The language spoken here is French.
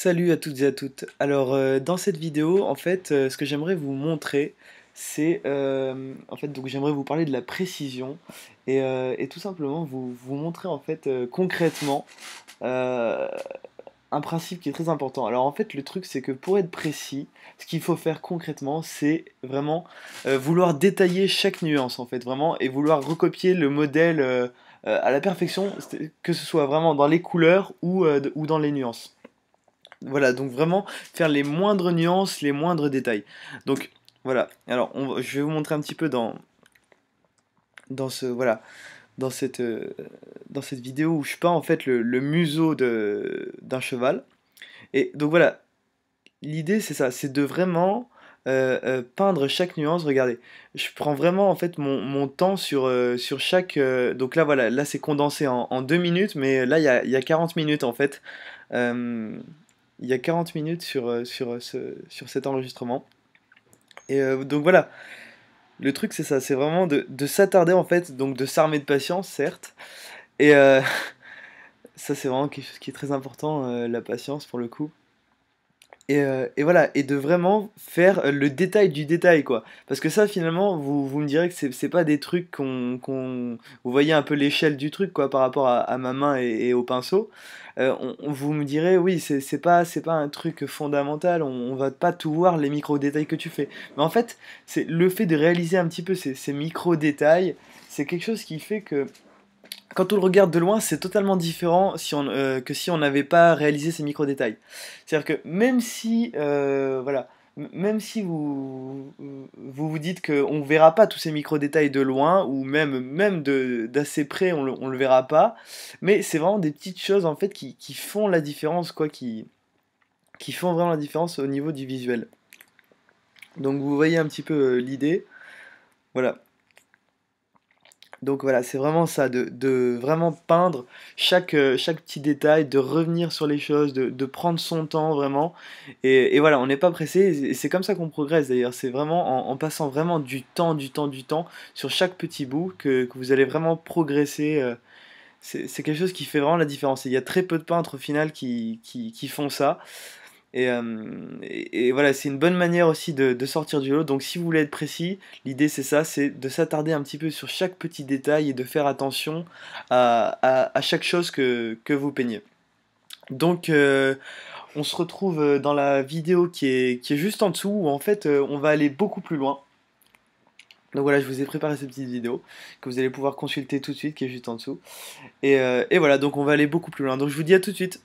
Salut à toutes et à toutes. Alors dans cette vidéo, en fait, ce que j'aimerais vous montrer, c'est en fait donc j'aimerais vous parler de la précision et tout simplement vous montrer en fait concrètement euh, un principe qui est très important. Alors en fait, le truc c'est que pour être précis, ce qu'il faut faire concrètement, c'est vraiment vouloir détailler chaque nuance en fait, vraiment, et vouloir recopier le modèle à la perfection, que ce soit vraiment dans les couleurs ou dans les nuances. Voilà, donc vraiment faire les moindres nuances, les moindres détails. Donc voilà, alors je vais vous montrer un petit peu dans ce voilà, dans cette vidéo où je peins en fait le museau d'un cheval. Et donc voilà, l'idée c'est ça, c'est de vraiment peindre chaque nuance. Regardez, je prends vraiment en fait mon temps sur chaque. Donc là voilà, là c'est condensé en 2 minutes, mais là il y a 40 minutes en fait. Euh, il y a 40 minutes sur cet enregistrement. Et donc voilà, le truc c'est ça, c'est vraiment de s'attarder en fait, donc de s'armer de patience, certes. Et ça c'est vraiment quelque chose qui est très important, la patience pour le coup. Et voilà, et de vraiment faire le détail du détail, quoi. Parce que ça, finalement, vous me direz que c'est pas des trucs Vous voyez un peu l'échelle du truc, quoi, par rapport à ma main et au pinceau. Vous me direz, oui, c'est pas un truc fondamental, on va pas tout voir, les micro-détails que tu fais. Mais en fait, c'est le fait de réaliser un petit peu ces micro-détails, c'est quelque chose qui fait que quand on le regarde de loin, c'est totalement différent que si on n'avait pas réalisé ces micro-détails. C'est-à-dire que même si, voilà, même si vous dites qu'on ne verra pas tous ces micro-détails de loin, ou même d'assez près, on le verra pas, mais c'est vraiment des petites choses en fait qui font la différence, quoi, qui font vraiment la différence au niveau du visuel. Donc vous voyez un petit peu l'idée. Voilà. Donc voilà, c'est vraiment ça, de vraiment peindre chaque petit détail, de revenir sur les choses, de prendre son temps vraiment. Et voilà, on n'est pas pressé, et c'est comme ça qu'on progresse d'ailleurs. C'est vraiment en passant vraiment du temps sur chaque petit bout que vous allez vraiment progresser. C'est quelque chose qui fait vraiment la différence. Et il y a très peu de peintres au final qui font ça. Et voilà, c'est une bonne manière aussi de sortir du lot. Donc si vous voulez être précis, l'idée c'est ça, c'est de s'attarder un petit peu sur chaque petit détail et de faire attention à chaque chose que vous peignez. Donc on se retrouve dans la vidéo qui est juste en dessous, où en fait on va aller beaucoup plus loin. Donc voilà, je vous ai préparé cette petite vidéo que vous allez pouvoir consulter tout de suite, qui est juste en dessous. Et voilà, donc on va aller beaucoup plus loin. Donc je vous dis à tout de suite.